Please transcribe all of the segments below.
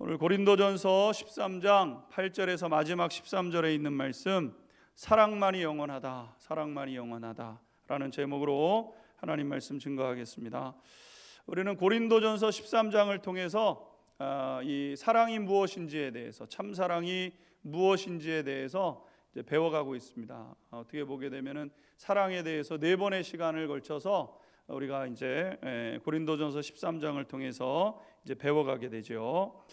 오늘 고린도전서 13장 8절에서 마지막 13절에 있는 말씀, 사랑만이 영원하다, 사랑만이 영원하다 라는 제목으로 하나님 말씀 증거하겠습니다. 우리는 고린도전서 13장을 통해서 이 사랑이 무엇인지에 대해서, 참사랑이 무엇인지에 대해서 이제 배워가고 있습니다. 어떻게 보게 되면은 사랑에 대해서 4번의 시간을 걸쳐서 우리가 이제 고린도전서 13장을 통해서 이제 배워가게 되죠.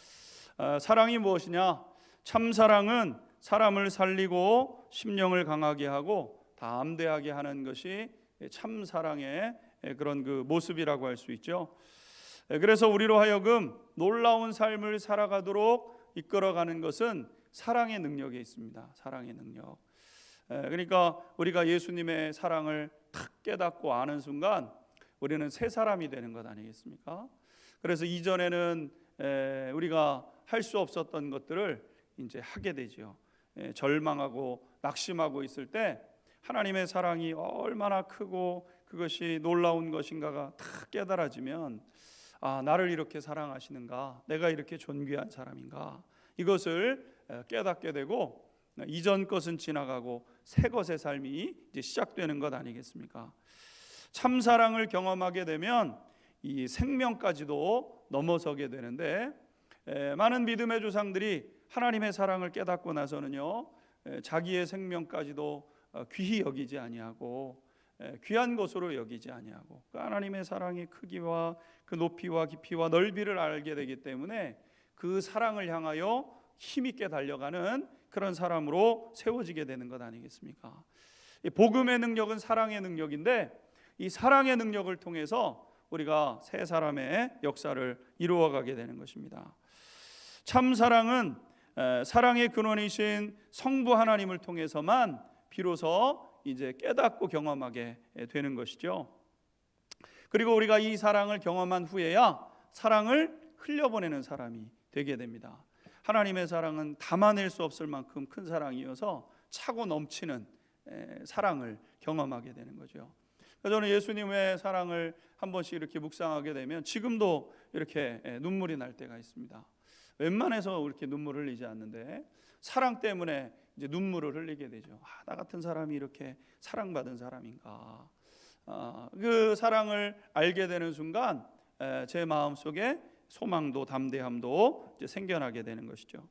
사랑이 무엇이냐? 참사랑은 사람을 살리고 심령을 강하게 하고 담대하게 하는 것이 참사랑의 그런 그 모습이라고 할 수 있죠. 그래서 우리로 하여금 놀라운 삶을 살아가도록 이끌어가는 것은 사랑의 능력에 있습니다. 사랑의 능력. 그러니까 우리가 예수님의 사랑을 탁 깨닫고 아는 순간 우리는 새 사람이 되는 것 아니겠습니까? 그래서 이전에는 우리가 할 수 없었던 것들을 이제 하게 되죠. 절망하고 낙심하고 있을 때 하나님의 사랑이 얼마나 크고 그것이 놀라운 것인가가 탁 깨달아지면, 나를 이렇게 사랑하시는가, 내가 이렇게 존귀한 사람인가, 이것을 깨닫게 되고 이전 것은 지나가고 새 것의 삶이 이제 시작되는 것 아니겠습니까? 참 사랑을 경험하게 되면 이 생명까지도 넘어서게 되는데, 많은 믿음의 조상들이 하나님의 사랑을 깨닫고 나서는요, 자기의 생명까지도 귀히 여기지 아니하고 귀한 것으로 여기지 아니하고 그 하나님의 사랑의 크기와 그 높이와 깊이와 넓이를 알게 되기 때문에 그 사랑을 향하여 힘있게 달려가는 그런 사람으로 세워지게 되는 것 아니겠습니까? 복음의 능력은 사랑의 능력인데, 이 사랑의 능력을 통해서 우리가 새 사람의 역사를 이루어가게 되는 것입니다. 참 사랑은 사랑의 근원이신 성부 하나님을 통해서만 비로소 이제 깨닫고 경험하게 되는 것이죠. 그리고 우리가 이 사랑을 경험한 후에야 사랑을 흘려보내는 사람이 되게 됩니다. 하나님의 사랑은 담아낼 수 없을 만큼 큰 사랑이어서 차고 넘치는 사랑을 경험하게 되는 거죠. 저는 예수님의 사랑을 한 번씩 이렇게 묵상하게 되면 지금도 이렇게 눈물이 날 때가 있습니다. 웬만해서 이렇게 눈물을 흘리지 않는데 사랑 때문에 이제 눈물을 흘리게 되죠. 나 같은 사람이 이렇게 사랑받은 사람인가. 그 사랑을 알게 되는 순간 제 마음속에 소망도 담대함도 이제 생겨나게 되는 것이죠.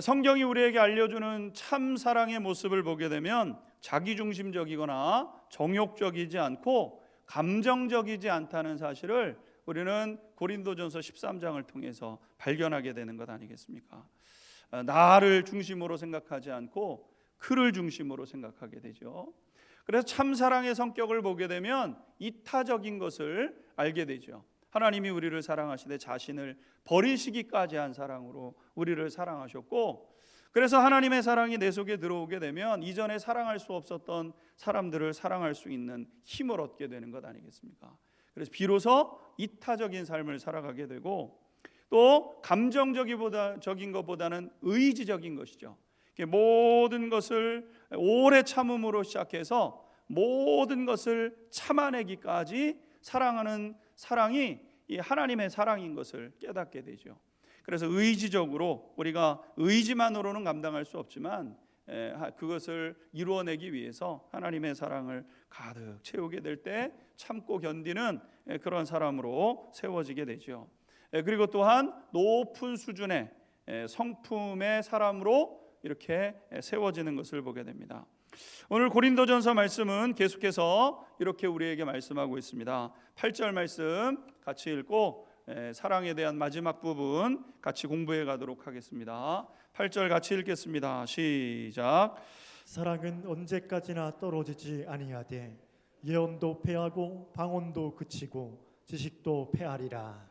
성경이 우리에게 알려주는 참 사랑의 모습을 보게 되면 자기중심적이거나 정욕적이지 않고 감정적이지 않다는 사실을 우리는 고린도전서 13장을 통해서 발견하게 되는 것 아니겠습니까? 나를 중심으로 생각하지 않고 그를 중심으로 생각하게 되죠. 그래서 참사랑의 성격을 보게 되면 이타적인 것을 알게 되죠. 하나님이 우리를 사랑하시되 자신을 버리시기까지 한 사랑으로 우리를 사랑하셨고, 그래서 하나님의 사랑이 내 속에 들어오게 되면 이전에 사랑할 수 없었던 사람들을 사랑할 수 있는 힘을 얻게 되는 것 아니겠습니까? 그래서 비로소 이타적인 삶을 살아가게 되고, 또 감정적인 것보다는 의지적인 것이죠. 모든 것을 오래 참음으로 시작해서 모든 것을 참아내기까지 사랑하는 사랑이 이 하나님의 사랑인 것을 깨닫게 되죠. 그래서 의지적으로 우리가 의지만으로는 감당할 수 없지만 그것을 이루어내기 위해서 하나님의 사랑을 가득 채우게 될 때 참고 견디는 그런 사람으로 세워지게 되죠. 그리고 또한 높은 수준의 성품의 사람으로 이렇게 세워지는 것을 보게 됩니다. 오늘 고린도전서 말씀은 계속해서 이렇게 우리에게 말씀하고 있습니다. 8절 말씀 같이 읽고 사랑에 대한 마지막 부분 같이 공부해 가도록 하겠습니다. 8절 같이 읽겠습니다. 시작. 사랑은 언제까지나 떨어지지 아니하되 예언도 패하고 방언도 그치고 지식도 패하리라.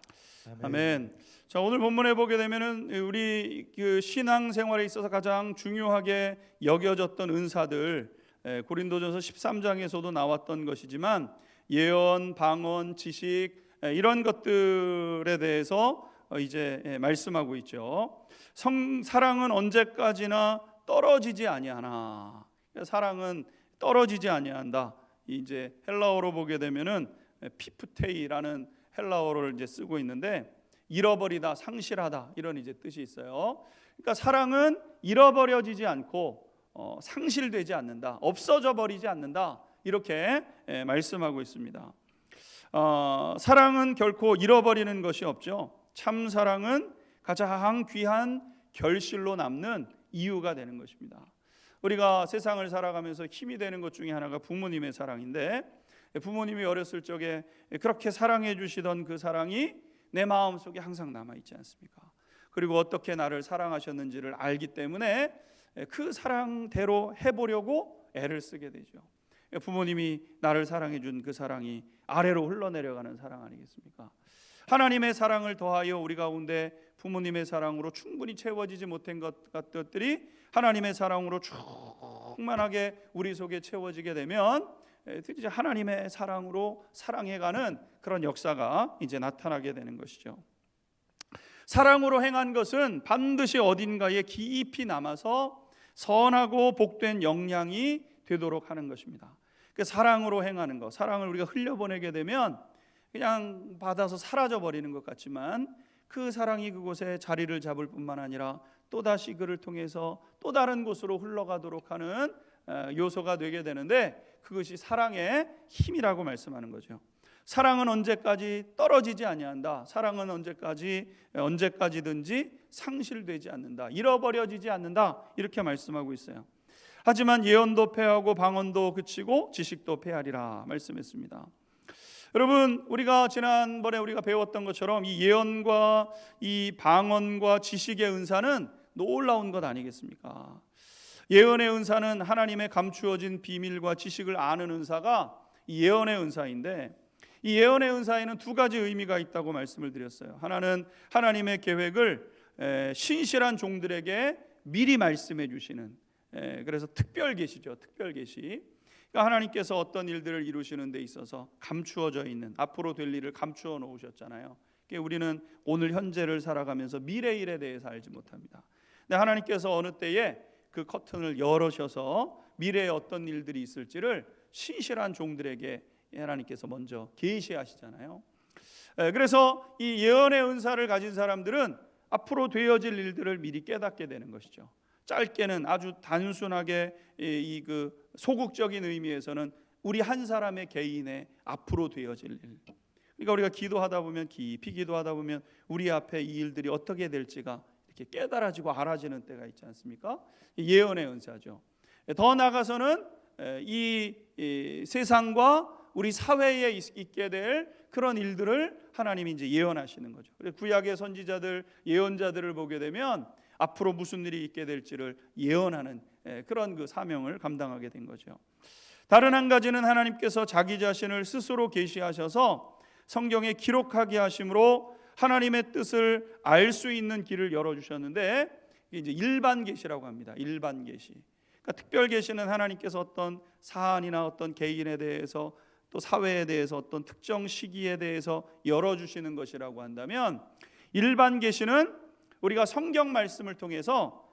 아멘. 자, 오늘 본문에 보게 되면은 우리 그 신앙 생활에 있어서 가장 중요하게 여겨졌던 은사들, 고린도전서 13장에서도 나왔던 것이지만 예언, 방언, 지식 이런 것들에 대해서 이제 말씀하고 있죠. 사랑은 언제까지나 떨어지지 아니하나. 사랑은 떨어지지 아니한다. 이제 헬라어로 보게 되면은 피프테이라는 헬라어를 이제 쓰고 있는데, 잃어버리다, 상실하다 이런 이제 뜻이 있어요. 그러니까 사랑은 잃어버려지지 않고 상실되지 않는다, 없어져 버리지 않는다 이렇게 말씀하고 있습니다. 사랑은 결코 잃어버리는 것이 없죠. 참 사랑은 가장 귀한 결실로 남는 이유가 되는 것입니다. 우리가 세상을 살아가면서 힘이 되는 것 중에 하나가 부모님의 사랑인데, 부모님이 어렸을 적에 그렇게 사랑해 주시던 그 사랑이 내 마음속에 항상 남아있지 않습니까? 그리고 어떻게 나를 사랑하셨는지를 알기 때문에 그 사랑대로 해보려고 애를 쓰게 되죠. 부모님이 나를 사랑해 준 그 사랑이 아래로 흘러내려가는 사랑 아니겠습니까? 하나님의 사랑을 더하여 우리 가운데 부모님의 사랑으로 충분히 채워지지 못한 것들이 하나님의 사랑으로 충만하게 우리 속에 채워지게 되면 이제 하나님의 사랑으로 사랑해가는 그런 역사가 이제 나타나게 되는 것이죠. 사랑으로 행한 것은 반드시 어딘가에 깊이 남아서 선하고 복된 영향이 되도록 하는 것입니다. 그 사랑으로 행하는 것, 사랑을 우리가 흘려보내게 되면 그냥 받아서 사라져 버리는 것 같지만 그 사랑이 그곳에 자리를 잡을 뿐만 아니라 또다시 그를 통해서 또 다른 곳으로 흘러가도록 하는 요소가 되게 되는데, 그것이 사랑의 힘이라고 말씀하는 거죠. 사랑은 언제까지 떨어지지 아니한다. 사랑은 언제까지든지 상실되지 않는다. 잃어버려지지 않는다. 이렇게 말씀하고 있어요. 하지만 예언도 패하고 방언도 그치고 지식도 패하리라 말씀했습니다. 여러분, 우리가 지난번에 우리가 배웠던 것처럼 이 예언과 이 방언과 지식의 은사는 놀라운 것 아니겠습니까? 예언의 은사는 하나님의 감추어진 비밀과 지식을 아는 은사가 이 예언의 은사인데, 이 예언의 은사에는 두 가지 의미가 있다고 말씀을 드렸어요. 하나는 하나님의 계획을 신실한 종들에게 미리 말씀해 주시는, 그래서 특별 계시죠. 특별 계시. 그러니까 하나님께서 어떤 일들을 이루시는 데 있어서 감추어져 있는, 앞으로 될 일을 감추어 놓으셨잖아요. 그러니까 우리는 오늘 현재를 살아가면서 미래 일에 대해서 알지 못합니다. 근데 하나님께서 어느 때에 그 커튼을 열으셔서 미래에 어떤 일들이 있을지를 신실한 종들에게 하나님께서 먼저 계시하시잖아요. 그래서 이 예언의 은사를 가진 사람들은 앞으로 되어질 일들을 미리 깨닫게 되는 것이죠. 짧게는 아주 단순하게 이 그 소극적인 의미에서는 우리 한 사람의 개인의 앞으로 되어질 일. 그러니까 우리가 기도하다 보면, 깊이 기도하다 보면 우리 앞에 이 일들이 어떻게 될지가 이렇게 깨달아지고 알아지는 때가 있지 않습니까? 예언의 은사죠. 더 나아가서는 이 세상과 우리 사회에 있게 될 그런 일들을 하나님이 이제 예언하시는 거죠. 구약의 선지자들, 예언자들을 보게 되면 앞으로 무슨 일이 있게 될지를 예언하는 그런 그 사명을 감당하게 된 거죠. 다른 한 가지는 하나님께서 자기 자신을 스스로 계시하셔서 성경에 기록하게 하심으로 하나님의 뜻을 알 수 있는 길을 열어주셨는데, 이제 일반 계시라고 합니다. 일반 계시. 그러니까 특별 계시는 하나님께서 어떤 사안이나 어떤 개인에 대해서 또 사회에 대해서 어떤 특정 시기에 대해서 열어주시는 것이라고 한다면, 일반 계시는 우리가 성경 말씀을 통해서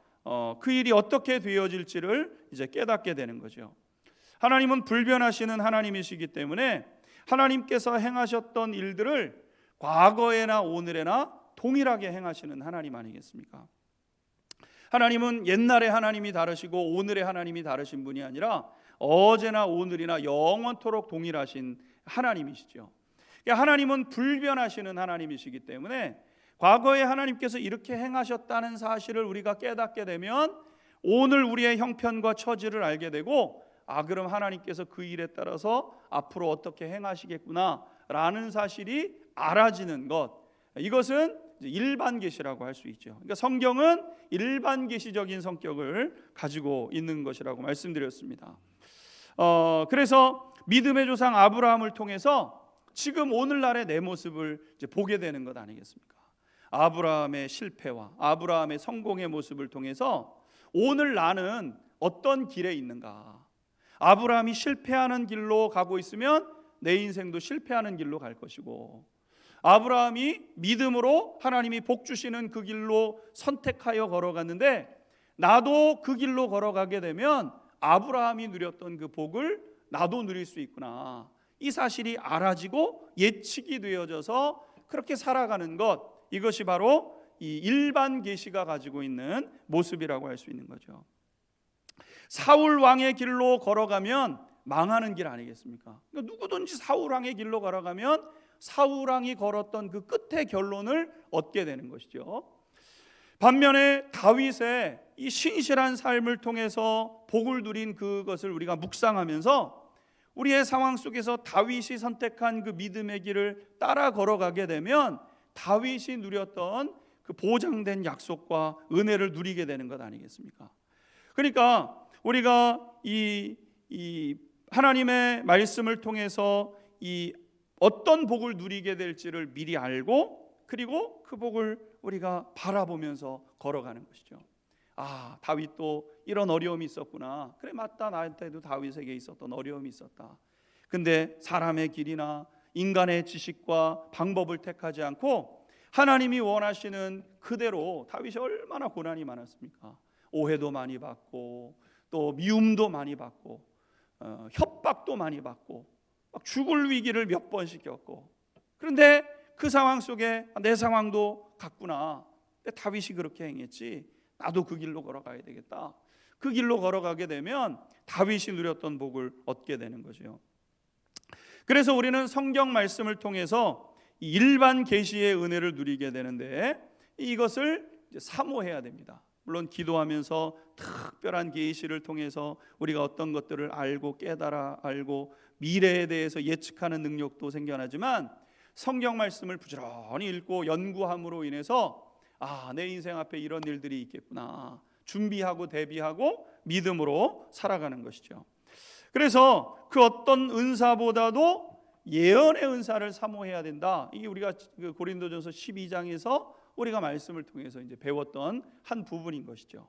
그 일이 어떻게 되어질지를 이제 깨닫게 되는 거죠. 하나님은 불변하시는 하나님이시기 때문에 하나님께서 행하셨던 일들을 과거에나 오늘에나 동일하게 행하시는 하나님 아니겠습니까? 하나님은 옛날의 하나님이 다르시고 오늘의 하나님이 다르신 분이 아니라 어제나 오늘이나 영원토록 동일하신 하나님이시죠. 하나님은 불변하시는 하나님이시기 때문에 과거에 하나님께서 이렇게 행하셨다는 사실을 우리가 깨닫게 되면 오늘 우리의 형편과 처지를 알게 되고, 그럼 하나님께서 그 일에 따라서 앞으로 어떻게 행하시겠구나 라는 사실이 알아지는 것, 이것은 일반 계시라고 할 수 있죠. 그러니까 성경은 일반 계시적인 성격을 가지고 있는 것이라고 말씀드렸습니다. 그래서 믿음의 조상 아브라함을 통해서 지금 오늘날의 내 모습을 이제 보게 되는 것 아니겠습니까? 아브라함의 실패와 아브라함의 성공의 모습을 통해서 오늘 나는 어떤 길에 있는가? 아브라함이 실패하는 길로 가고 있으면 내 인생도 실패하는 길로 갈 것이고, 아브라함이 믿음으로 하나님이 복 주시는 그 길로 선택하여 걸어갔는데 나도 그 길로 걸어가게 되면 아브라함이 누렸던 그 복을 나도 누릴 수 있구나, 이 사실이 알아지고 예측이 되어져서 그렇게 살아가는 것, 이것이 바로 이 일반 계시가 가지고 있는 모습이라고 할 수 있는 거죠. 사울 왕의 길로 걸어가면 망하는 길 아니겠습니까? 그러니까 누구든지 사울 왕의 길로 걸어가면 사울 왕이 걸었던 그 끝의 결론을 얻게 되는 것이죠. 반면에 다윗의 이 신실한 삶을 통해서 복을 누린 그것을 우리가 묵상하면서 우리의 상황 속에서 다윗이 선택한 그 믿음의 길을 따라 걸어가게 되면 다윗이 누렸던 그 보장된 약속과 은혜를 누리게 되는 것 아니겠습니까? 그러니까 우리가 이 하나님의 말씀을 통해서 이 어떤 복을 누리게 될지를 미리 알고 그리고 그 복을 우리가 바라보면서 걸어가는 것이죠. 아, 다윗도 이런 어려움이 있었구나. 그래, 맞다. 나한테도 다윗에게 있었던 어려움이 있었다. 근데 사람의 길이나 인간의 지식과 방법을 택하지 않고 하나님이 원하시는 그대로 다윗이 얼마나 고난이 많았습니까? 오해도 많이 받고 또 미움도 많이 받고 협박도 많이 받고 막 죽을 위기를 몇 번씩 겪고, 그런데 그 상황 속에 내 상황도 같구나. 근데 다윗이 그렇게 행했지. 나도 그 길로 걸어가야 되겠다. 그 길로 걸어가게 되면 다윗이 누렸던 복을 얻게 되는 거죠. 그래서 우리는 성경 말씀을 통해서 일반 계시의 은혜를 누리게 되는데 이것을 사모해야 됩니다. 물론 기도하면서 특별한 계시를 통해서 우리가 어떤 것들을 알고 깨달아 알고 미래에 대해서 예측하는 능력도 생겨나지만 성경 말씀을 부지런히 읽고 연구함으로 인해서 내 인생 앞에 이런 일들이 있겠구나 준비하고 대비하고 믿음으로 살아가는 것이죠. 그래서 그 어떤 은사보다도 예언의 은사를 사모해야 된다. 이게 우리가 고린도전서 12장에서 우리가 말씀을 통해서 이제 배웠던 한 부분인 것이죠.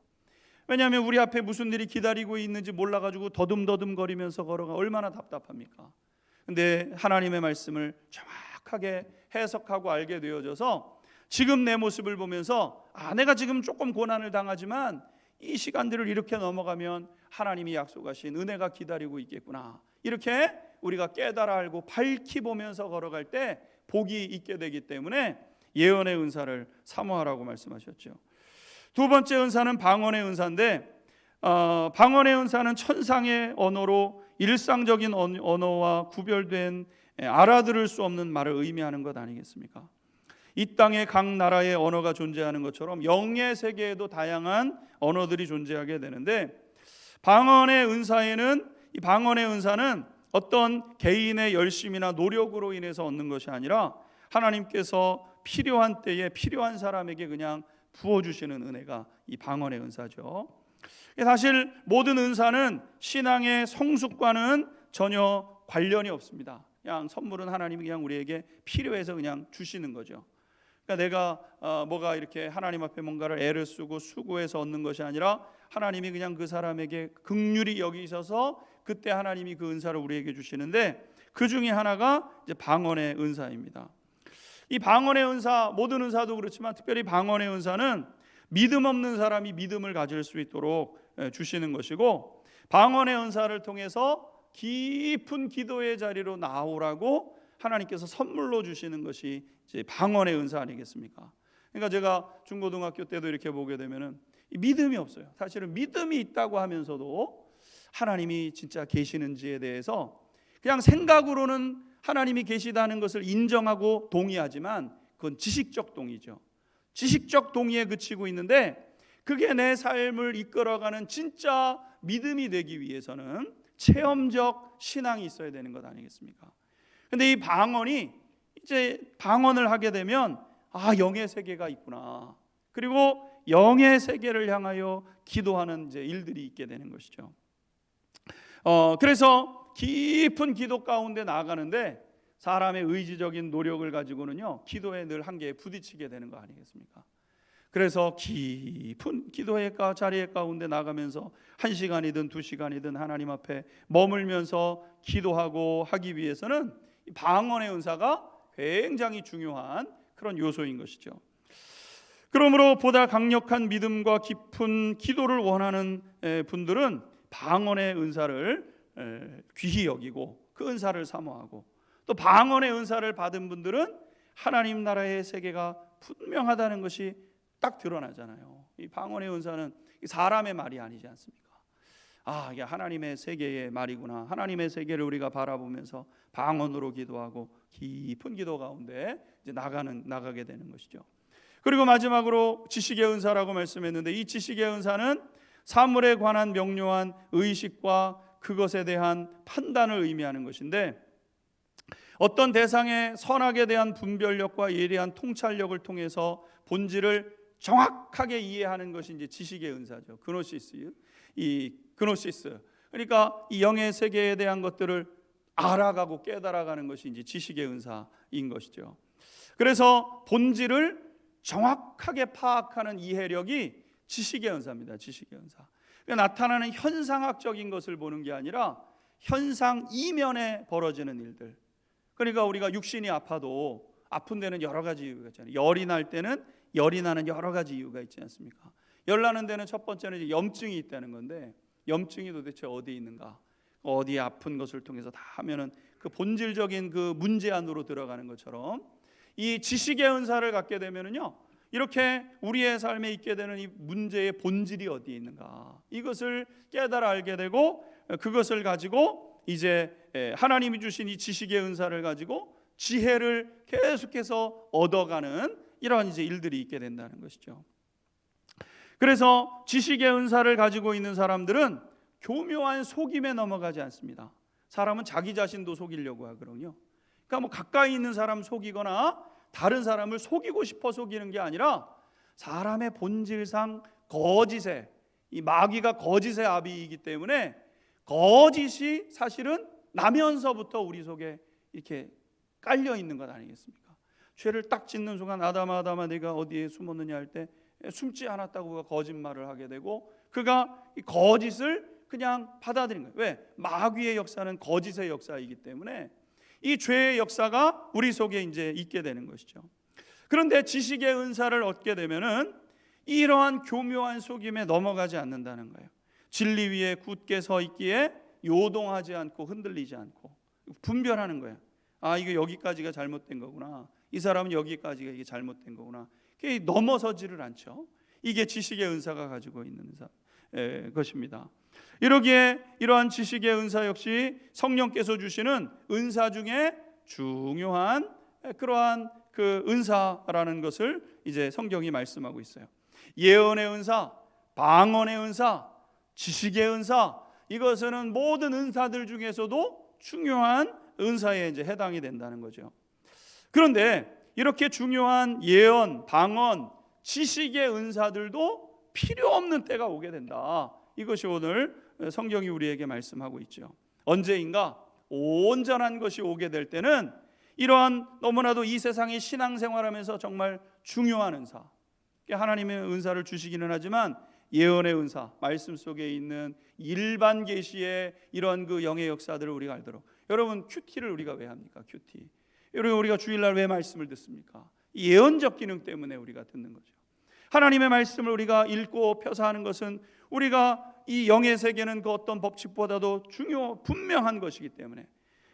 왜냐하면 우리 앞에 무슨 일이 기다리고 있는지 몰라가지고 더듬더듬거리면서 걸어가 얼마나 답답합니까? 근데 하나님의 말씀을 정확하게 해석하고 알게 되어져서 지금 내 모습을 보면서 내가 지금 조금 고난을 당하지만 이 시간들을 이렇게 넘어가면 하나님이 약속하신 은혜가 기다리고 있겠구나. 이렇게 우리가 깨달아 알고 밝히 보면서 걸어갈 때 복이 있게 되기 때문에 예언의 은사를 사모하라고 말씀하셨죠. 두 번째 은사는 방언의 은사인데 방언의 은사는 천상의 언어로 일상적인 언어와 구별된 알아들을 수 없는 말을 의미하는 것 아니겠습니까? 이 땅에 각 나라의 언어가 존재하는 것처럼 영의 세계에도 다양한 언어들이 존재하게 되는데 방언의 은사는 어떤 개인의 열심이나 노력으로 인해서 얻는 것이 아니라 하나님께서 필요한 때에 필요한 사람에게 그냥 부어주시는 은혜가 이 방언의 은사죠. 사실 모든 은사는 신앙의 성숙과는 전혀 관련이 없습니다. 그냥 선물은 하나님이 그냥 우리에게 필요해서 그냥 주시는 거죠. 그러니까 내가 뭐가 이렇게 하나님 앞에 뭔가를 애를 쓰고 수고해서 얻는 것이 아니라 하나님이 그냥 그 사람에게 긍휼히 여기셔서 그때 하나님이 그 은사를 우리에게 주시는데 그 중에 하나가 이제 방언의 은사입니다. 이 방언의 은사, 모든 은사도 그렇지만 특별히 방언의 은사는 믿음 없는 사람이 믿음을 가질 수 있도록 주시는 것이고, 방언의 은사를 통해서 깊은 기도의 자리로 나오라고 하나님께서 선물로 주시는 것이 이제 방언의 은사 아니겠습니까? 그러니까 제가 중고등학교 때도 이렇게 보게 되면은 믿음이 없어요. 사실은 믿음이 있다고 하면서도 하나님이 진짜 계시는지에 대해서 그냥 생각으로는 하나님이 계시다는 것을 인정하고 동의하지만 그건 지식적 동의죠. 지식적 동의에 그치고 있는데 그게 내 삶을 이끌어가는 진짜 믿음이 되기 위해서는 체험적 신앙이 있어야 되는 것 아니겠습니까? 근데 이 방언이 이제 방언을 하게 되면 영의 세계가 있구나. 그리고 영의 세계를 향하여 기도하는 이제 일들이 있게 되는 것이죠. 그래서 깊은 기도 가운데 나아가는데 사람의 의지적인 노력을 가지고는요 기도에 늘 한계에 부딪히게 되는 거 아니겠습니까? 그래서 깊은 기도의 자리의 가운데 나가면서 1시간이든 2시간이든 하나님 앞에 머물면서 기도하고 하기 위해서는 방언의 은사가 굉장히 중요한 그런 요소인 것이죠. 그러므로 보다 강력한 믿음과 깊은 기도를 원하는 분들은 방언의 은사를 귀히 여기고 그 은사를 사모하고, 또 방언의 은사를 받은 분들은 하나님 나라의 세계가 분명하다는 것이 딱 드러나잖아요. 이 방언의 은사는 사람의 말이 아니지 않습니까? 이게 하나님의 세계의 말이구나. 하나님의 세계를 우리가 바라보면서 방언으로 기도하고 깊은 기도 가운데 이제 나가게 되는 것이죠. 그리고 마지막으로 지식의 은사라고 말씀했는데, 이 지식의 은사는 사물에 관한 명료한 의식과 그것에 대한 판단을 의미하는 것인데, 어떤 대상의 선악에 대한 분별력과 예리한 통찰력을 통해서 본질을 정확하게 이해하는 것이 이제 지식의 은사죠. 그노시스. 그러니까 이 영의 세계에 대한 것들을 알아가고 깨달아가는 것이 이제 지식의 은사인 것이죠. 그래서 본질을 정확하게 파악하는 이해력이 지식의 은사입니다. 지식의 은사. 그러니까 나타나는 현상학적인 것을 보는 게 아니라 현상 이면에 벌어지는 일들. 그러니까 우리가 육신이 아파도 아픈 데는 여러 가지 이유가 있잖아요. 열이 날 때는 열이 나는 여러 가지 이유가 있지 않습니까? 열 나는 데는 첫 번째는 이제 염증이 있다는 건데, 염증이 도대체 어디에 있는가? 어디에 아픈 것을 통해서 다 하면은 그 본질적인 그 문제 안으로 들어가는 것처럼, 이 지식의 은사를 갖게 되면은요, 이렇게 우리의 삶에 있게 되는 이 문제의 본질이 어디에 있는가, 이것을 깨달아 알게 되고, 그것을 가지고 이제 하나님이 주신 이 지식의 은사를 가지고 지혜를 계속해서 얻어가는 이러한 이제 일들이 있게 된다는 것이죠. 그래서 지식의 은사를 가지고 있는 사람들은 교묘한 속임에 넘어가지 않습니다. 사람은 자기 자신도 속이려고 하거든요. 그러니까 뭐 가까이 있는 사람 속이거나 다른 사람을 속이고 싶어 속이는 게 아니라, 사람의 본질상 거짓에, 이 마귀가 거짓의 아비이기 때문에 거짓이 사실은 나면서부터 우리 속에 이렇게 깔려 있는 것 아니겠습니까? 죄를 딱 짓는 순간 아담아 내가 어디에 숨었느냐 할 때 숨지 않았다고 그가 거짓말을 하게 되고, 그가 이 거짓을 그냥 받아들인 거예요. 왜? 마귀의 역사는 거짓의 역사이기 때문에 이 죄의 역사가 우리 속에 이제 있게 되는 것이죠. 그런데 지식의 은사를 얻게 되면은 이러한 교묘한 속임에 넘어가지 않는다는 거예요. 진리 위에 굳게 서 있기에 요동하지 않고 흔들리지 않고 분별하는 거예요. 이거 여기까지가 잘못된 거구나. 이 사람은 여기까지가 이게 잘못된 거구나. 넘어서지를 않죠. 이게 지식의 은사가 가지고 있는 것입니다. 이러기에 이러한 지식의 은사 역시 성령께서 주시는 은사 중에 중요한 그러한 그 은사라는 것을 이제 성경이 말씀하고 있어요. 예언의 은사, 방언의 은사, 지식의 은사, 이것은 모든 은사들 중에서도 중요한 은사에 이제 해당이 된다는 거죠. 그런데 이렇게 중요한 예언, 방언, 지식의 은사들도 필요 없는 때가 오게 된다. 이것이 오늘 성경이 우리에게 말씀하고 있죠. 언제인가? 온전한 것이 오게 될 때는 이러한 너무나도 이 세상의 신앙생활하면서 정말 중요한 은사, 하나님의 은사를 주시기는 하지만 예언의 은사, 말씀 속에 있는 일반 계시의 이런 그 영의 역사들을 우리가 알도록, 여러분 큐티를 우리가 왜 합니까? 큐티. 여러분 우리가 주일날 왜 말씀을 듣습니까? 이 예언적 기능 때문에 우리가 듣는 거죠. 하나님의 말씀을 우리가 읽고 펴서 하는 것은 우리가 이 영의 세계는 그 어떤 법칙보다도 분명한 것이기 때문에,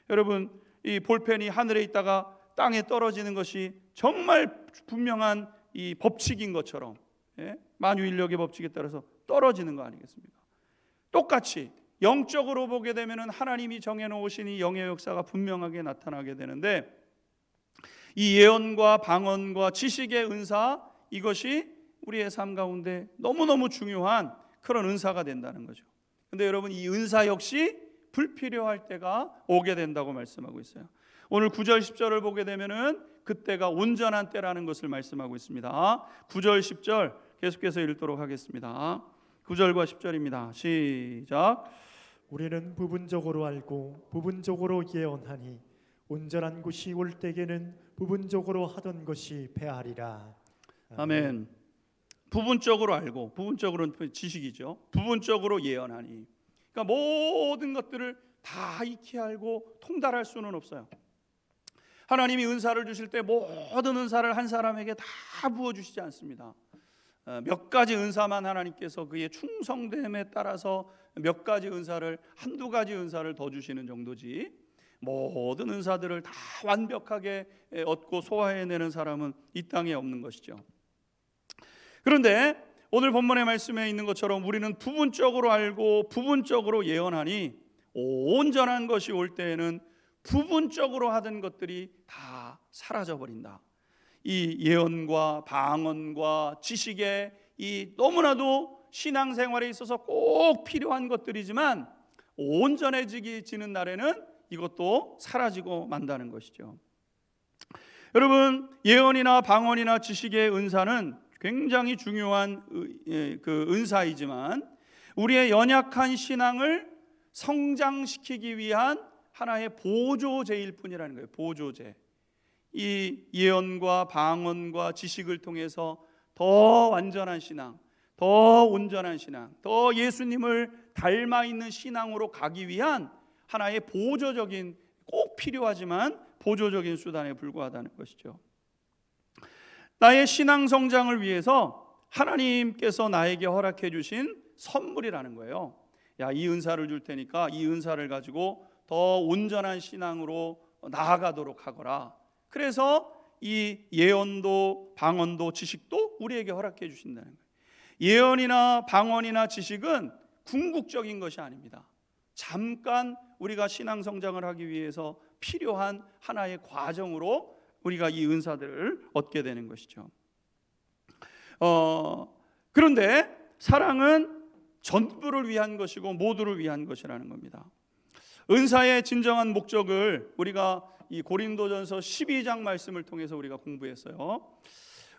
여러분 이 볼펜이 하늘에 있다가 땅에 떨어지는 것이 정말 분명한 이 법칙인 것처럼, 만유인력의 법칙에 따라서 떨어지는 거 아니겠습니까? 똑같이 영적으로 보게 되면은 하나님이 정해놓으신 이 영의 역사가 분명하게 나타나게 되는데, 이 예언과 방언과 지식의 은사, 이것이 우리의 삶 가운데 너무너무 중요한 그런 은사가 된다는 거죠. 근데 여러분 이 은사 역시 불필요할 때가 오게 된다고 말씀하고 있어요. 오늘 9절 10절을 보게 되면은 그때가 온전한 때라는 것을 말씀하고 있습니다. 9절 10절 계속해서 읽도록 하겠습니다. 9절과 10절입니다. 시작. 우리는 부분적으로 알고 부분적으로 예언하니 온전한 것이 올 때에는 부분적으로 하던 것이 패하리라. 아멘. 부분적으로 알고, 부분적으로는 지식이죠. 부분적으로 예언하니, 그러니까 모든 것들을 다 익히 알고 통달할 수는 없어요. 하나님이 은사를 주실 때 모든 은사를 한 사람에게 다 부어주시지 않습니다. 몇 가지 은사만 하나님께서 그의 충성됨에 따라서 몇 가지 은사를, 한두 가지 은사를 더 주시는 정도지, 모든 은사들을 다 완벽하게 얻고 소화해내는 사람은 이 땅에 없는 것이죠. 그런데 오늘 본문의 말씀에 있는 것처럼 우리는 부분적으로 알고 부분적으로 예언하니 온전한 것이 올 때에는 부분적으로 하던 것들이 다 사라져버린다. 이 예언과 방언과 지식의 이 너무나도 신앙생활에 있어서 꼭 필요한 것들이지만 온전해지는 날에는 이것도 사라지고 만다는 것이죠. 여러분, 예언이나 방언이나 지식의 은사는 굉장히 중요한 그 은사이지만 우리의 연약한 신앙을 성장시키기 위한 하나의 보조제일 뿐이라는 거예요. 보조제. 이 예언과 방언과 지식을 통해서 더 완전한 신앙, 더 온전한 신앙, 더 예수님을 닮아 있는 신앙으로 가기 위한 하나의 보조적인, 꼭 필요하지만 보조적인 수단에 불과하다는 것이죠. 나의 신앙 성장을 위해서 하나님께서 나에게 허락해 주신 선물이라는 거예요. 야, 이 은사를 줄 테니까 이 은사를 가지고 더 온전한 신앙으로 나아가도록 하거라. 그래서 이 예언도 방언도 지식도 우리에게 허락해 주신다는 거예요. 예언이나 방언이나 지식은 궁극적인 것이 아닙니다. 잠깐 우리가 신앙 성장을 하기 위해서 필요한 하나의 과정으로 우리가 이 은사들을 얻게 되는 것이죠. 그런데 사랑은 전부를 위한 것이고 모두를 위한 것이라는 겁니다. 은사의 진정한 목적을 우리가 이 고린도전서 12장 말씀을 통해서 우리가 공부했어요.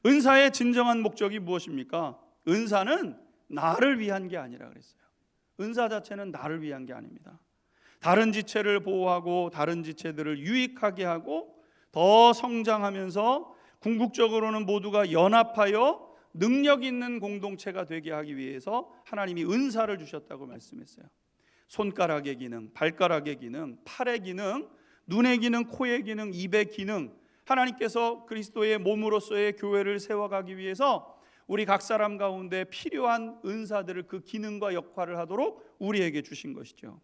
은사의 진정한 목적이 무엇입니까? 은사는 나를 위한 게 아니라 그랬어요. 은사 자체는 나를 위한 게 아닙니다. 다른 지체를 보호하고 다른 지체들을 유익하게 하고 더 성장하면서 궁극적으로는 모두가 연합하여 능력 있는 공동체가 되게 하기 위해서 하나님이 은사를 주셨다고 말씀했어요. 손가락의 기능, 발가락의 기능, 팔의 기능, 눈의 기능, 코의 기능, 입의 기능, 하나님께서 그리스도의 몸으로서의 교회를 세워가기 위해서 우리 각 사람 가운데 필요한 은사들을 그 기능과 역할을 하도록 우리에게 주신 것이죠.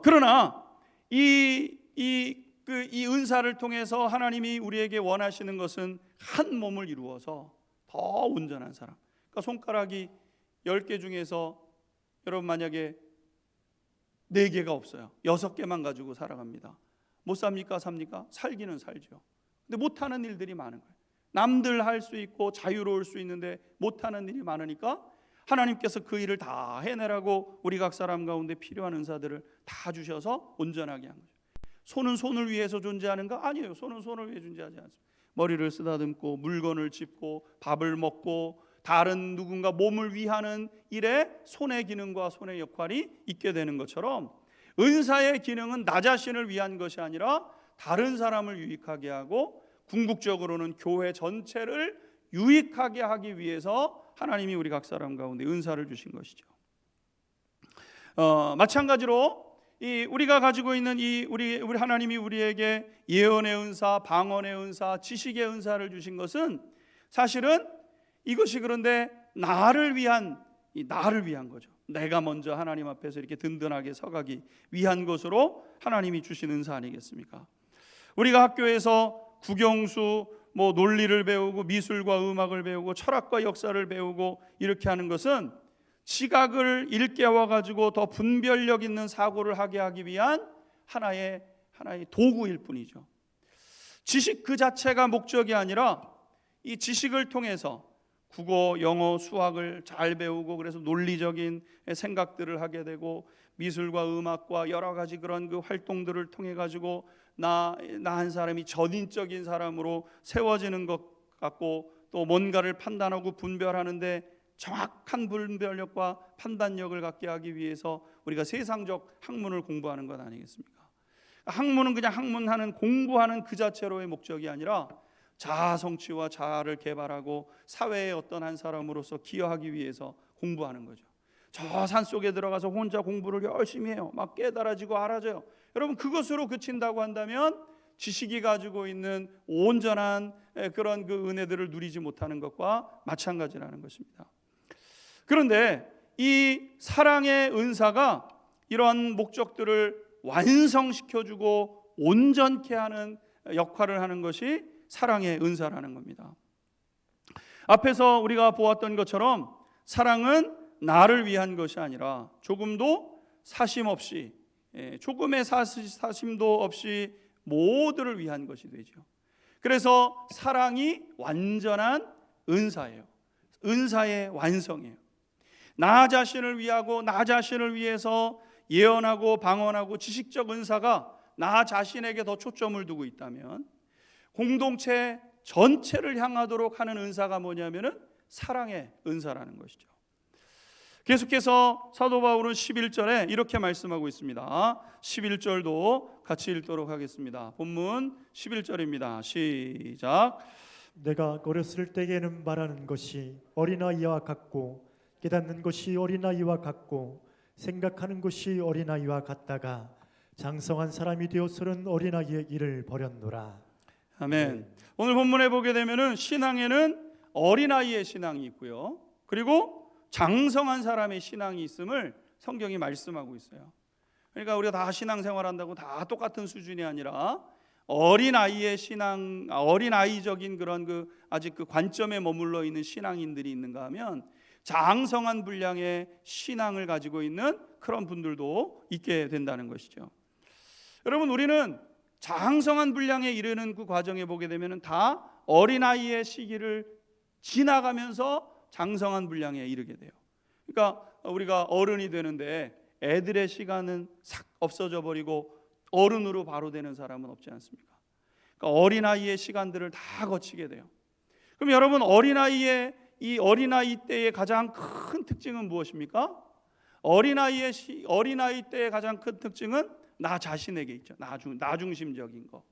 그러나 이 은사를 통해서 하나님이 우리에게 원하시는 것은 한 몸을 이루어서 더 온전한 사람. 그러니까 손가락이 10개 중에서 여러분 만약에 4개가 없어요. 6개만 가지고 살아갑니다. 못 삽니까? 삽니까? 살기는 살죠. 근데 못하는 일들이 많은 거예요. 남들 할 수 있고 자유로울 수 있는데 못하는 일이 많으니까 하나님께서 그 일을 다 해내라고 우리 각 사람 가운데 필요한 은사들을 다 주셔서 온전하게 한 거죠. 손은 손을 위해서 존재하는가? 아니에요. 손은 손을 위해 존재하지 않습니다. 머리를 쓰다듬고 물건을 짚고 밥을 먹고 다른 누군가 몸을 위하는 일에 손의 기능과 손의 역할이 있게 되는 것처럼 은사의 기능은 나 자신을 위한 것이 아니라 다른 사람을 유익하게 하고 궁극적으로는 교회 전체를 유익하게 하기 위해서 하나님이 우리 각 사람 가운데 은사를 주신 것이죠. 마찬가지로 우리가 가지고 있는 우리 하나님이 우리에게 예언의 은사, 방언의 은사, 지식의 은사를 주신 것은 사실은 이것이 그런데 나를 위한 거죠. 내가 먼저 하나님 앞에서 이렇게 든든하게 서가기 위한 것으로 하나님이 주신 은사 아니겠습니까? 우리가 학교에서 국영수, 논리를 배우고 미술과 음악을 배우고 철학과 역사를 배우고 이렇게 하는 것은 지각을 일깨워 가지고 더 분별력 있는 사고를 하게 하기 위한 하나의 도구일 뿐이죠. 지식 그 자체가 목적이 아니라 이 지식을 통해서 국어, 영어, 수학을 잘 배우고 그래서 논리적인 생각들을 하게 되고 미술과 음악과 여러 가지 그런 그 활동들을 통해 가지고 나 한 사람이 전인적인 사람으로 세워지는 것 같고 또 뭔가를 판단하고 분별하는데 정확한 분별력과 판단력을 갖게 하기 위해서 우리가 세상적 학문을 공부하는 것 아니겠습니까? 학문은 그냥 학문하는 공부하는 그 자체로의 목적이 아니라 자아 성취와 자아를 개발하고 사회의 어떤 한 사람으로서 기여하기 위해서 공부하는 거죠. 저 산속에 들어가서 혼자 공부를 열심히 해요. 막 깨달아지고 알아져요. 여러분 그것으로 그친다고 한다면 지식이 가지고 있는 온전한 그런 그 은혜들을 누리지 못하는 것과 마찬가지라는 것입니다. 그런데 이 사랑의 은사가 이러한 목적들을 완성시켜주고 온전케 하는 역할을 하는 것이 사랑의 은사라는 겁니다. 앞에서 우리가 보았던 것처럼 사랑은 나를 위한 것이 아니라 조금도 사심 없이, 조금의 사심도 없이 모두를 위한 것이 되죠. 그래서 사랑이 완전한 은사예요. 은사의 완성이에요. 나 자신을 위하고 나 자신을 위해서 예언하고 방언하고 지식적 은사가 나 자신에게 더 초점을 두고 있다면, 공동체 전체를 향하도록 하는 은사가 뭐냐면은 사랑의 은사라는 것이죠. 계속해서 사도 바울은 11절에 이렇게 말씀하고 있습니다. 11절도 같이 읽도록 하겠습니다. 본문 11절입니다. 시작. 내가 어렸을 때에는 말하는 것이 어린아이와 같고 깨닫는 것이 어린아이와 같고 생각하는 것이 어린아이와 같다가 장성한 사람이 되어서는 어린아이의 일을 버렸노라. 아멘. 오늘 본문에 보게 되면은 신앙에는 어린아이의 신앙이 있고요, 그리고 장성한 사람의 신앙이 있음을 성경이 말씀하고 있어요. 그러니까 우리가 다 신앙생활한다고 다 똑같은 수준이 아니라 어린아이의 신앙, 어린아이적인 그런 아직 관점에 머물러 있는 신앙인들이 있는가 하면 장성한 분량의 신앙을 가지고 있는 그런 분들도 있게 된다는 것이죠. 여러분, 우리는 장성한 분량에 이르는 그 과정에 보게 되면 다 어린아이의 시기를 지나가면서 장성한 분량에 이르게 돼요. 그러니까 우리가 어른이 되는데 애들의 시간은 싹 없어져 버리고 어른으로 바로 되는 사람은 없지 않습니까? 그러니까 어린아이의 시간들을 다 거치게 돼요. 그럼 여러분, 어린아이 때의 가장 큰 특징은 무엇입니까? 어린아이 때의 가장 큰 특징은 나 자신에게 있죠. 나 중심적인 거.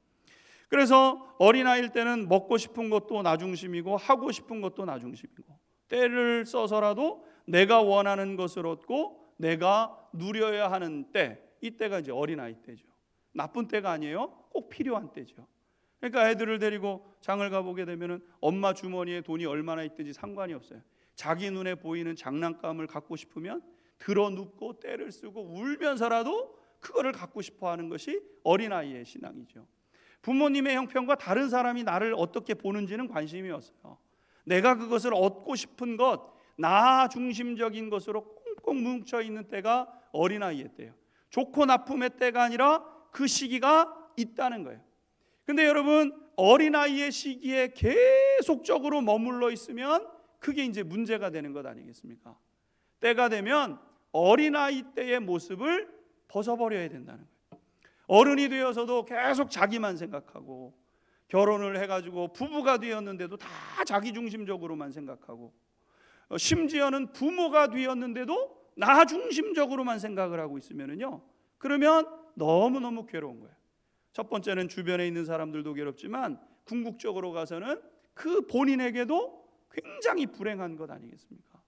그래서 어린아이일 때는 먹고 싶은 것도 나 중심이고 하고 싶은 것도 나 중심이고, 때를 써서라도 내가 원하는 것을 얻고 내가 누려야 하는 때, 이때가 이제 어린아이 때죠. 나쁜 때가 아니에요. 꼭 필요한 때죠. 그러니까 애들을 데리고 장을 가보게 되면 엄마 주머니에 돈이 얼마나 있든지 상관이 없어요. 자기 눈에 보이는 장난감을 갖고 싶으면 들어눕고 때를 쓰고 울면서라도 그거를 갖고 싶어 하는 것이 어린아이의 신앙이죠. 부모님의 형편과 다른 사람이 나를 어떻게 보는지는 관심이 없어요. 내가 그것을 얻고 싶은 것, 나 중심적인 것으로 꽁꽁 뭉쳐 있는 때가 어린아이의 때예요. 좋고 나쁨의 때가 아니라 그 시기가 있다는 거예요. 근데 여러분, 어린아이의 시기에 계속적으로 머물러 있으면 그게 이제 문제가 되는 것 아니겠습니까? 때가 되면 어린아이 때의 모습을 벗어버려야 된다는 거예요. 어른이 되어서도 계속 자기만 생각하고, 결혼을 해가지고 부부가 되었는데도 다 자기 중심적으로만 생각하고, 심지어는 부모가 되었는데도 나 중심적으로만 생각을 하고 있으면요, 그러면 너무너무 괴로운 거예요. 첫 번째는 주변에 있는 사람들도 괴롭지만 궁극적으로 가서는 그 본인에게도 굉장히 불행한 것 아니겠습니까?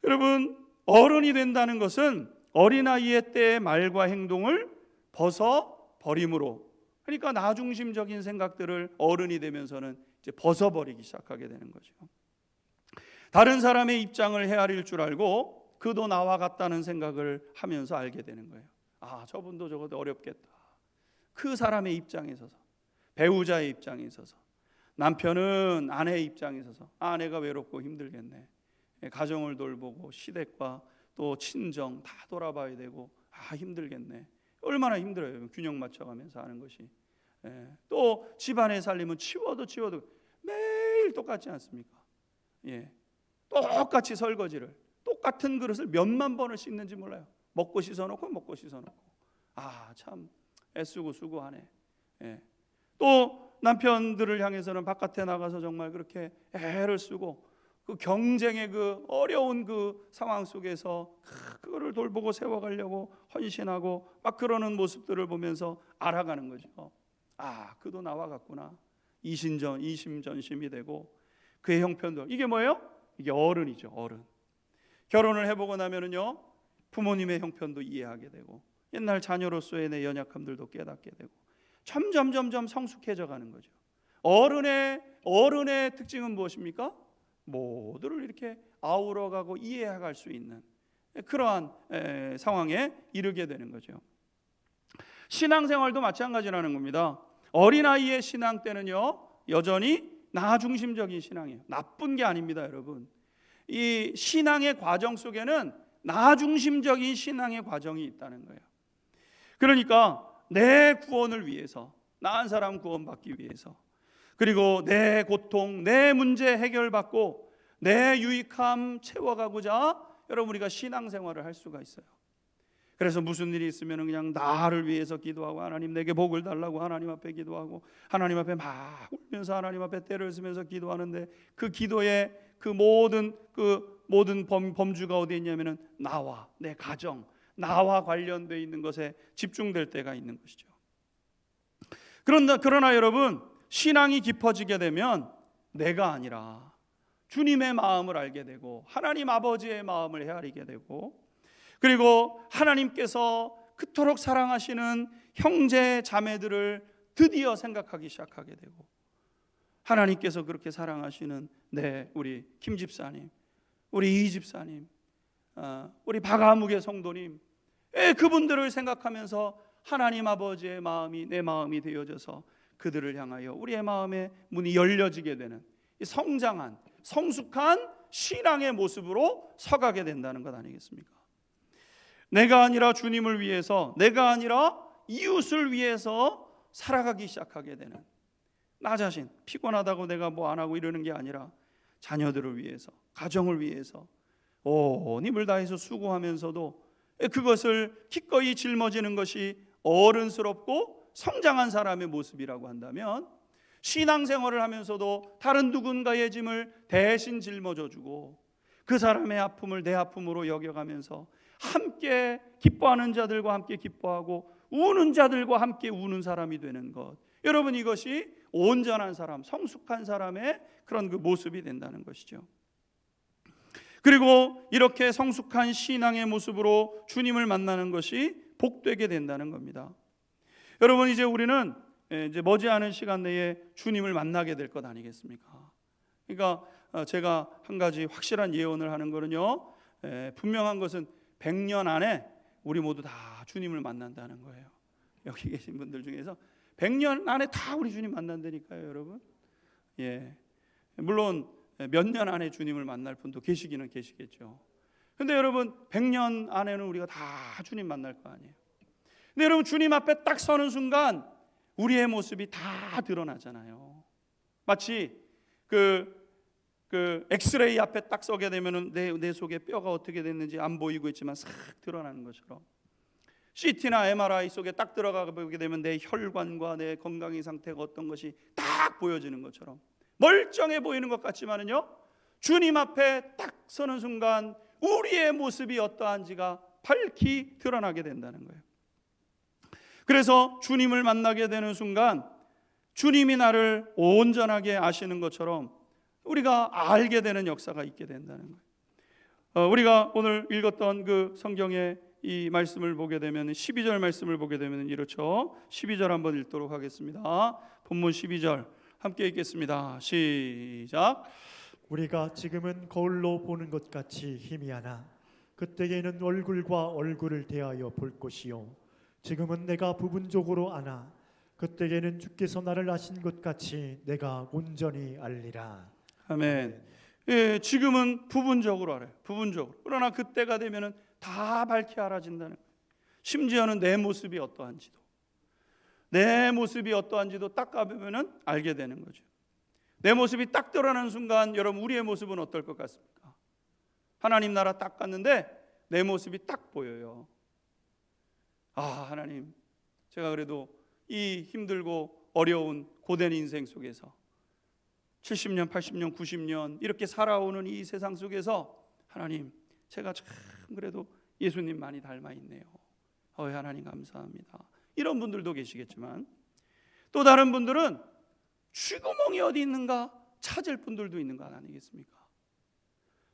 여러분, 어른이 된다는 것은 어린아이의 때의 말과 행동을 벗어버림으로, 그러니까 나 중심적인 생각들을 어른이 되면서는 이제 벗어버리기 시작하게 되는 거죠. 다른 사람의 입장을 헤아릴 줄 알고 그도 나와 같다는 생각을 하면서 알게 되는 거예요. 아, 저분도 저것도 어렵겠다. 그 사람의 입장에 서서, 배우자의 입장에 있어서, 남편은 아내의 입장에 있어서 아내가 외롭고 힘들겠네. 가정을 돌보고 시댁과 또 친정 다 돌아봐야 되고, 힘들겠네. 얼마나 힘들어요. 균형 맞춰가면서 하는 것이. 또 집안의 살림은 치워도 매일 똑같지 않습니까? 똑같이 설거지를, 똑같은 그릇을 몇만 번을 씻는지 몰라요. 먹고 씻어놓고 참 애쓰고 수고하네. 또 남편들을 향해서는 바깥에 나가서 정말 그렇게 애를 쓰고 그 경쟁의 그 어려운 그 상황 속에서 그거를 돌보고 세워가려고 헌신하고 막 그러는 모습들을 보면서 알아가는 거죠. 그도 나와 같구나. 이심전심이 되고 그의 형편도, 이게 뭐예요? 이게 어른이죠. 어른. 결혼을 해보고 나면은요, 부모님의 형편도 이해하게 되고 옛날 자녀로서의 내 연약함들도 깨닫게 되고 점점 성숙해져 가는 거죠. 어른의 특징은 무엇입니까? 모두를 이렇게 아우러가고 이해해갈 수 있는 그러한 상황에 이르게 되는 거죠. 신앙생활도 마찬가지라는 겁니다. 어린아이의 신앙 때는요, 여전히 나 중심적인 신앙이에요. 나쁜 게 아닙니다, 여러분. 이 신앙의 과정 속에는 나 중심적인 신앙의 과정이 있다는 거예요. 그러니까 내 구원을 위해서, 나 한 사람 구원받기 위해서, 그리고 내 고통, 내 문제 해결받고 내 유익함 채워가고자 여러분 우리가 신앙생활을 할 수가 있어요. 그래서 무슨 일이 있으면 그냥 나를 위해서 기도하고 하나님 내게 복을 달라고 하나님 앞에 기도하고 하나님 앞에 막 울면서 하나님 앞에 때를 쓰면서 기도하는데 그 기도의 그 모든 범주가 어디에 있냐면은 나와 내 가정, 나와 관련되어 있는 것에 집중될 때가 있는 것이죠. 그러나 여러분, 신앙이 깊어지게 되면 내가 아니라 주님의 마음을 알게 되고 하나님 아버지의 마음을 헤아리게 되고, 그리고 하나님께서 그토록 사랑하시는 형제 자매들을 드디어 생각하기 시작하게 되고, 하나님께서 그렇게 사랑하시는 우리 김 집사님, 우리 이 집사님, 우리 박아무개 성도님, 그분들을 생각하면서 하나님 아버지의 마음이 내 마음이 되어져서 그들을 향하여 우리의 마음의 문이 열려지게 되는 성장한 성숙한 신앙의 모습으로 서가게 된다는 것 아니겠습니까? 내가 아니라 주님을 위해서, 내가 아니라 이웃을 위해서 살아가기 시작하게 되는, 나 자신 피곤하다고 내가 뭐 안 하고 이러는 게 아니라 자녀들을 위해서, 가정을 위해서 온 힘을 다해서 수고하면서도 그것을 기꺼이 짊어지는 것이 어른스럽고 성장한 사람의 모습이라고 한다면, 신앙생활을 하면서도 다른 누군가의 짐을 대신 짊어져주고 그 사람의 아픔을 내 아픔으로 여겨가면서 함께 기뻐하는 자들과 함께 기뻐하고 우는 자들과 함께 우는 사람이 되는 것, 여러분 이것이 온전한 사람, 성숙한 사람의 그런 그 모습이 된다는 것이죠. 그리고 이렇게 성숙한 신앙의 모습으로 주님을 만나는 것이 복되게 된다는 겁니다. 여러분, 이제 우리는 이제 머지않은 시간 내에 주님을 만나게 될 것 아니겠습니까? 그러니까 제가 한 가지 확실한 예언을 하는 거는요, 분명한 것은 100년 안에 우리 모두 다 주님을 만난다는 거예요. 여기 계신 분들 중에서 100년 안에 다 우리 주님 만난다니까요, 여러분. 물론 몇 년 안에 주님을 만날 분도 계시기는 계시겠죠. 근데 여러분, 100년 안에는 우리가 다 주님 만날 거 아니에요. 근데 여러분, 주님 앞에 딱 서는 순간 우리의 모습이 다 드러나잖아요. 마치 그 엑스레이 앞에 딱 서게 되면은 내 속에 뼈가 어떻게 됐는지 안 보이고 있지만 싹 드러나는 것처럼, CT나 MRI 속에 딱 들어가 보게 되면 내 혈관과 내 건강의 상태가 어떤 것이 딱 보여지는 것처럼 멀쩡해 보이는 것 같지만은요, 주님 앞에 딱 서는 순간 우리의 모습이 어떠한지가 밝히 드러나게 된다는 거예요. 그래서 주님을 만나게 되는 순간 주님이 나를 온전하게 아시는 것처럼 우리가 알게 되는 역사가 있게 된다는 거예요. 우리가 오늘 읽었던 그 성경의 이 말씀을 보게 되면 12절 말씀을 보게 되면 이렇죠. 12절 한번 읽도록 하겠습니다. 본문 12절 함께 읽겠습니다. 시작. 우리가 지금은 거울로 보는 것 같이 희미하나 그때에는 얼굴과 얼굴을 대하여 볼 것이요 지금은 내가 부분적으로 아나 그때에는 주께서 나를 아신 것 같이 내가 온전히 알리라. 아멘. 지금은 부분적으로 알아요. 부분적으로. 그러나 그때가 되면은 다 밝히 알아진다는 거예요. 심지어는 내 모습이 어떠한지도 딱 가보면은 알게 되는 거죠. 내 모습이 딱 드러나는 순간 여러분, 우리의 모습은 어떨 것 같습니까? 하나님 나라 딱 갔는데 내 모습이 딱 보여요. 하나님, 제가 그래도 이 힘들고 어려운 고된 인생 속에서 70년, 80년, 90년 이렇게 살아오는 이 세상 속에서 하나님, 제가 참 그래도 예수님 많이 닮아 있네요. 하나님 감사합니다. 이런 분들도 계시겠지만, 또 다른 분들은 쥐구멍이 어디 있는가 찾을 분들도 있는 거 아니겠습니까?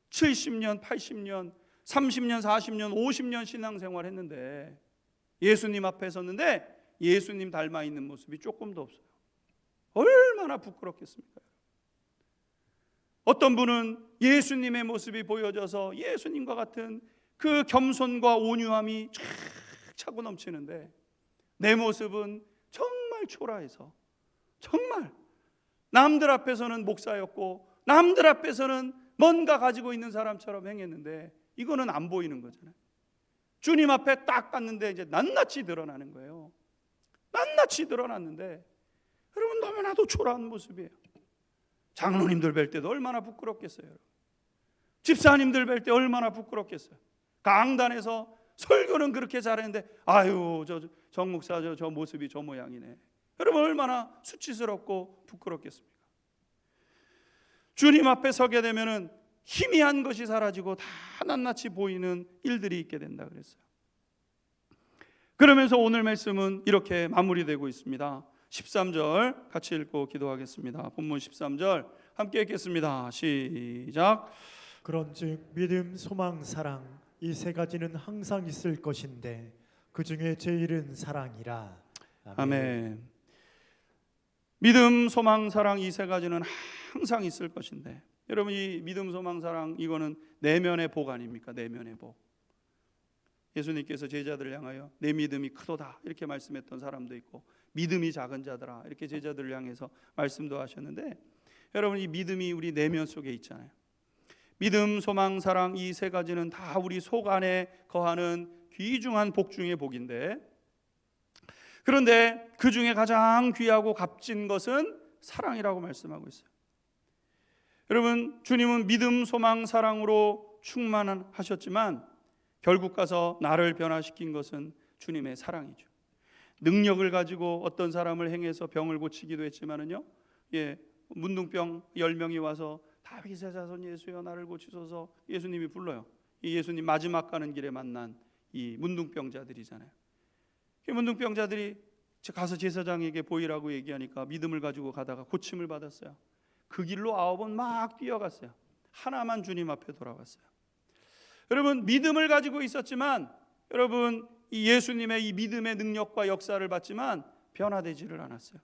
70년, 80년, 30년, 40년, 50년 신앙생활 했는데 예수님 앞에 섰는데 예수님 닮아 있는 모습이 조금도 없어요. 얼마나 부끄럽겠습니까? 어떤 분은 예수님의 모습이 보여져서 예수님과 같은 그 겸손과 온유함이 쫙 차고 넘치는데 내 모습은 정말 초라해서, 정말 남들 앞에서는 목사였고 남들 앞에서는 뭔가 가지고 있는 사람처럼 행했는데 이거는 안 보이는 거잖아요. 주님 앞에 딱 갔는데 이제 낱낱이 드러나는 거예요. 낱낱이 드러났는데 여러분 너무나도 초라한 모습이에요. 장로님들 뵐 때도 얼마나 부끄럽겠어요. 집사님들 뵐 때 얼마나 부끄럽겠어요. 강단에서 설교는 그렇게 잘했는데 아유 정 목사 저 모습이 저 모양이네. 여러분 얼마나 수치스럽고 부끄럽겠습니까? 주님 앞에 서게 되면은 희미한 것이 사라지고 다 낱낱이 보이는 일들이 있게 된다 그랬어요. 그러면서 오늘 말씀은 이렇게 마무리되고 있습니다. 13절 같이 읽고 기도하겠습니다. 본문 13절 함께 읽겠습니다. 시작. 그런즉 믿음, 소망, 사랑 이 세 가지는 항상 있을 것인데 그 중에 제일은 사랑이라. 아멘. 믿음, 소망, 사랑 이 세 가지는 항상 있을 것인데 여러분 이 믿음, 소망, 사랑 이거는 내면의 복 아닙니까? 내면의 복. 예수님께서 제자들을 향하여 내 믿음이 크도다 이렇게 말씀했던 사람도 있고 믿음이 작은 자들아 이렇게 제자들을 향해서 말씀도 하셨는데 여러분 이 믿음이 우리 내면 속에 있잖아요. 믿음, 소망, 사랑 이 세 가지는 다 우리 속 안에 거하는 귀중한 복 중의 복인데 그런데 그 중에 가장 귀하고 값진 것은 사랑이라고 말씀하고 있어요. 여러분 주님은 믿음, 소망, 사랑으로 충만하셨지만 결국 가서 나를 변화시킨 것은 주님의 사랑이죠. 능력을 가지고 어떤 사람을 행해서 병을 고치기도 했지만은요, 문둥병 10명이 와서 다윗의 자손 예수여 나를 고치소서 예수님이 불러요. 이 예수님 마지막 가는 길에 만난 이 문둥병자들이잖아요. 이 문둥병자들이 가서 제사장에게 보이라고 얘기하니까 믿음을 가지고 가다가 고침을 받았어요. 그 길로 9번 막 뛰어갔어요. 하나만 주님 앞에 돌아왔어요. 여러분 믿음을 가지고 있었지만 여러분 이 예수님의 이 믿음의 능력과 역사를 받지만 변화되지를 않았어요.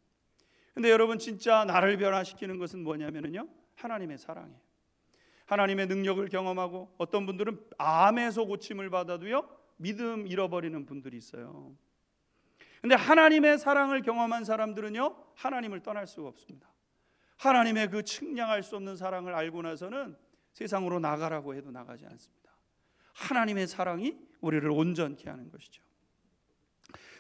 근데 여러분 진짜 나를 변화시키는 것은 뭐냐면요 하나님의 사랑이에요. 하나님의 능력을 경험하고 어떤 분들은 암에서 고침을 받아도요 믿음 잃어버리는 분들이 있어요. 근데 하나님의 사랑을 경험한 사람들은요 하나님을 떠날 수가 없습니다. 하나님의 그 측량할 수 없는 사랑을 알고 나서는 세상으로 나가라고 해도 나가지 않습니다. 하나님의 사랑이 우리를 온전케 하는 것이죠.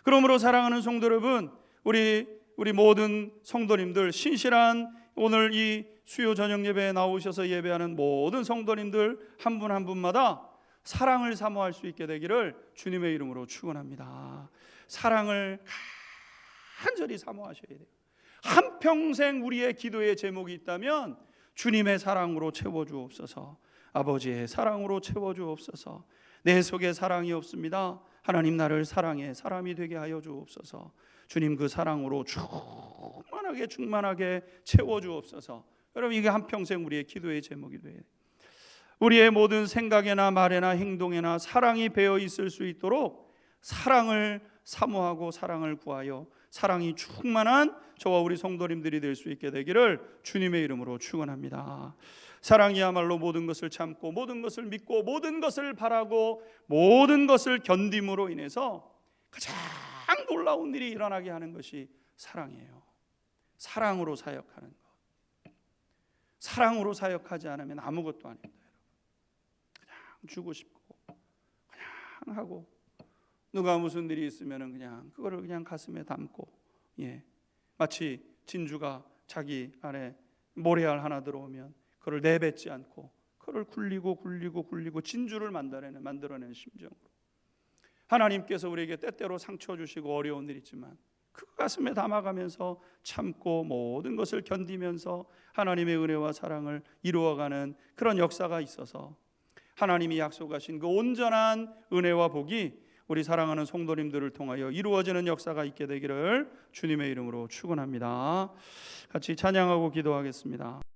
그러므로 사랑하는 성도 여러분, 우리 모든 성도님들 신실한 오늘 이 수요 저녁 예배에 나오셔서 예배하는 모든 성도님들 한 분 한 분마다 사랑을 사모할 수 있게 되기를 주님의 이름으로 축원합니다. 사랑을 간절히 사모하셔야 돼요. 한평생 우리의 기도의 제목이 있다면 주님의 사랑으로 채워주옵소서. 아버지의 사랑으로 채워주옵소서. 내 속에 사랑이 없습니다. 하나님 나를 사랑해 사람이 되게 하여 주옵소서. 주님 그 사랑으로 충만하게 채워주옵소서. 여러분 이게 한평생 우리의 기도의 제목이 돼요. 우리의 모든 생각에나 말에나 행동에나 사랑이 배어 있을 수 있도록 사랑을 사모하고 사랑을 구하여 사랑이 충만한 저와 우리 성도님들이 될 수 있게 되기를 주님의 이름으로 축원합니다. 사랑이야말로 모든 것을 참고 모든 것을 믿고 모든 것을 바라고 모든 것을 견딤으로 인해서 가장 놀라운 일이 일어나게 하는 것이 사랑이에요. 사랑으로 사역하는 것. 사랑으로 사역하지 않으면 아무것도 아닙니다. 그냥 주고 싶고 그냥 하고 누가 무슨 일이 있으면 그냥 그거를 그냥 가슴에 담고 마치 진주가 자기 안에 모래알 하나 들어오면 그걸 내뱉지 않고 그걸 굴리고 진주를 만들어내는 심정으로 하나님께서 우리에게 때때로 상처 주시고 어려운 일 있지만 그 가슴에 담아가면서 참고 모든 것을 견디면서 하나님의 은혜와 사랑을 이루어가는 그런 역사가 있어서 하나님이 약속하신 그 온전한 은혜와 복이 우리 사랑하는 성도님들을 통하여 이루어지는 역사가 있게 되기를 주님의 이름으로 축원합니다. 같이 찬양하고 기도하겠습니다.